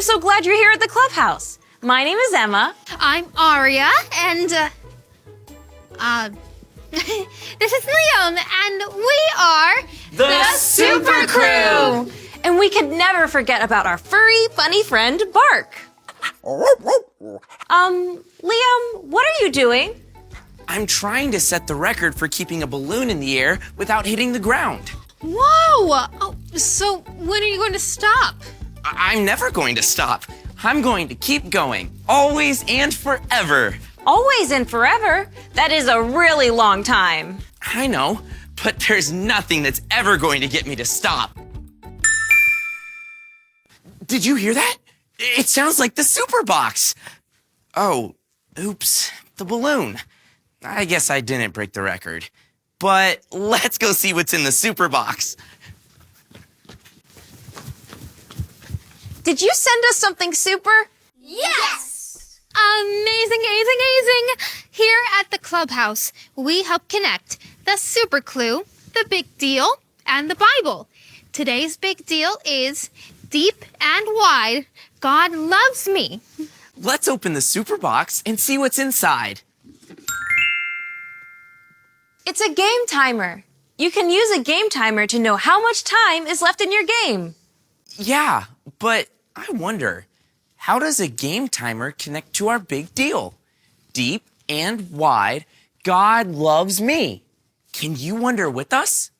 I'm so glad you're here at the clubhouse. My name is Emma. I'm Aria, and, this is Liam, and we are the Super Crew! And we could never forget about our furry, funny friend, Bark. Liam, what are you doing? I'm trying to set the record for keeping a balloon in the air without hitting the ground. Whoa! Oh, so when are you going to stop? I'm never going to stop. I'm going to keep going, always and forever. Always and forever? That is a really long time. I know, but there's nothing that's ever going to get me to stop. Did you hear that? It sounds like the super box. Oh, oops, the balloon. I guess I didn't break the record. But let's go see what's in the super box. Did you send us something super? Yes! Amazing. Here at the clubhouse, we help connect the super clue, the big deal, and the Bible. Today's big deal is deep and wide, God loves me. Let's open the super box and see what's inside. It's a game timer. You can use a game timer to know how much time is left in your game. Yeah, but I wonder, how does a game timer connect to our big deal? Deep and wide, God loves me. Can you wonder with us?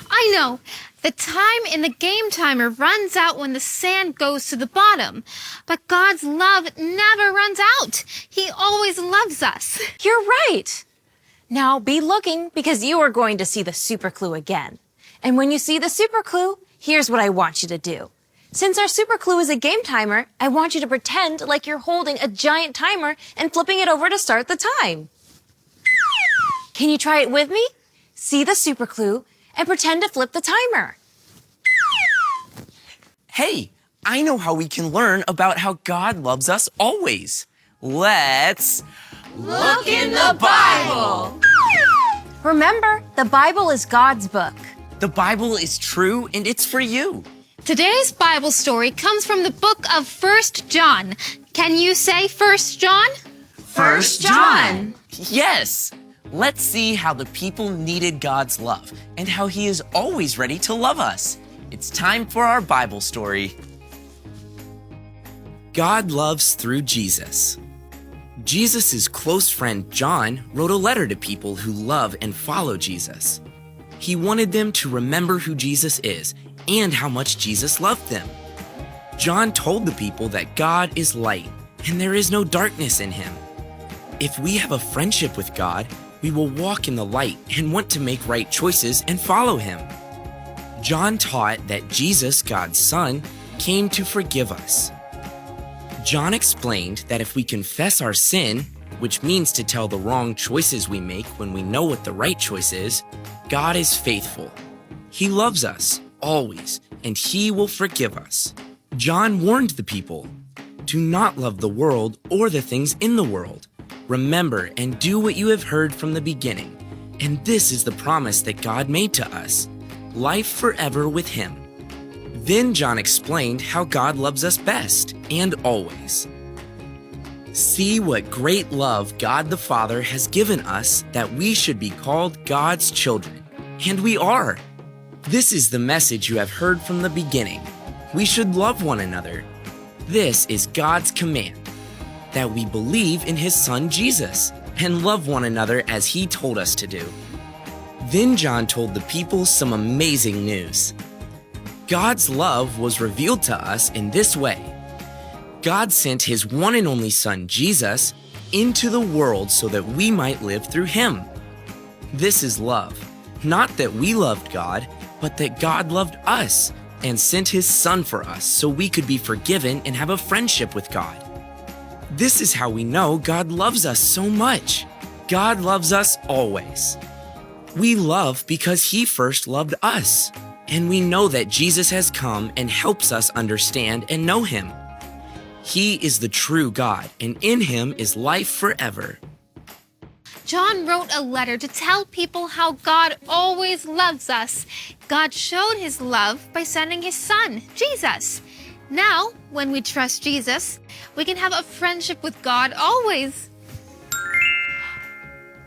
I know. The time in the game timer runs out when the sand goes to the bottom. But God's love never runs out. He always loves us. You're right. Now be looking because you are going to see the super clue again. And when you see the super clue, here's what I want you to do. Since our super clue is a game timer, I want you to pretend like you're holding a giant timer and flipping it over to start the time. Can you try it with me? See the super clue and pretend to flip the timer. Hey, I know how we can learn about how God loves us always. Let's look in the Bible. Remember, the Bible is God's book. The Bible is true and it's for you. Today's Bible story comes from the book of 1 John. Can you say 1 John? 1 John. Yes. Let's see how the people needed God's love and how he is always ready to love us. It's time for our Bible story. God loves through Jesus. Jesus' close friend John wrote a letter to people who love and follow Jesus. He wanted them to remember who Jesus is and how much Jesus loved them. John told the people that God is light and there is no darkness in him. If we have a friendship with God, we will walk in the light and want to make right choices and follow him. John taught that Jesus, God's Son, came to forgive us. John explained that if we confess our sin, which means to tell the wrong choices we make when we know what the right choice is, God is faithful. He loves us, always, and he will forgive us. John warned the people, do not love the world or the things in the world. Remember and do what you have heard from the beginning. And this is the promise that God made to us, life forever with him. Then John explained how God loves us best and always. See what great love God the Father has given us that we should be called God's children. And we are. This is the message you have heard from the beginning. We should love one another. This is God's command, that we believe in his Son Jesus and love one another as he told us to do. Then John told the people some amazing news. God's love was revealed to us in this way. God sent his one and only Son, Jesus, into the world so that we might live through him. This is love, not that we loved God, but that God loved us and sent his Son for us so we could be forgiven and have a friendship with God. This is how we know God loves us so much. God loves us always. We love because he first loved us. And we know that Jesus has come and helps us understand and know him. He is the true God, and in him is life forever. John wrote a letter to tell people how God always loves us. God showed his love by sending his son, Jesus. Now, when we trust Jesus, we can have a friendship with God always.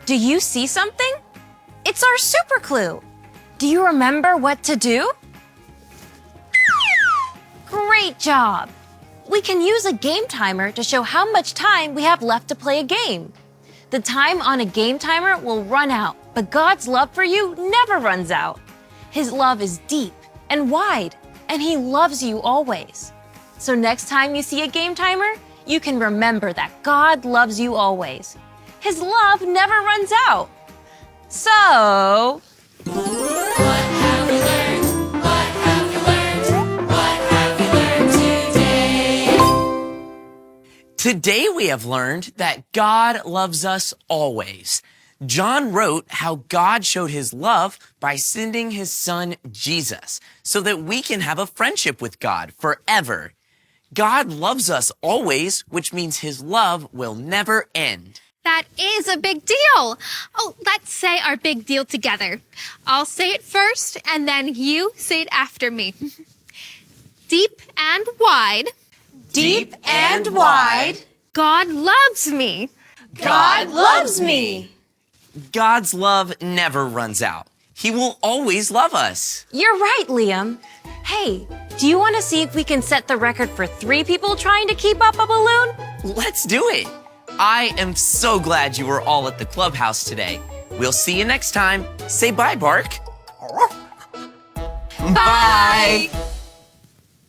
Do you see something? It's our super clue. Do you remember what to do? Great job! We can use a game timer to show how much time we have left to play a game. The time on a game timer will run out, but God's love for you never runs out. His love is deep and wide, and he loves you always. So next time you see a game timer, you can remember that God loves you always. His love never runs out. So... Today we have learned that God loves us always. John wrote how God showed his love by sending his son Jesus so that we can have a friendship with God forever. God loves us always, which means his love will never end. That is a big deal. Oh, let's say our big deal together. I'll say it first, and then you say it after me. Deep and wide. Deep and wide. God loves me. God loves me. God's love never runs out. He will always love us. You're right, Liam. Hey, do you want to see if we can set the record for 3 people trying to keep up a balloon? Let's do it. I am so glad you were all at the clubhouse today. We'll see you next time. Say bye, Bark. Bye.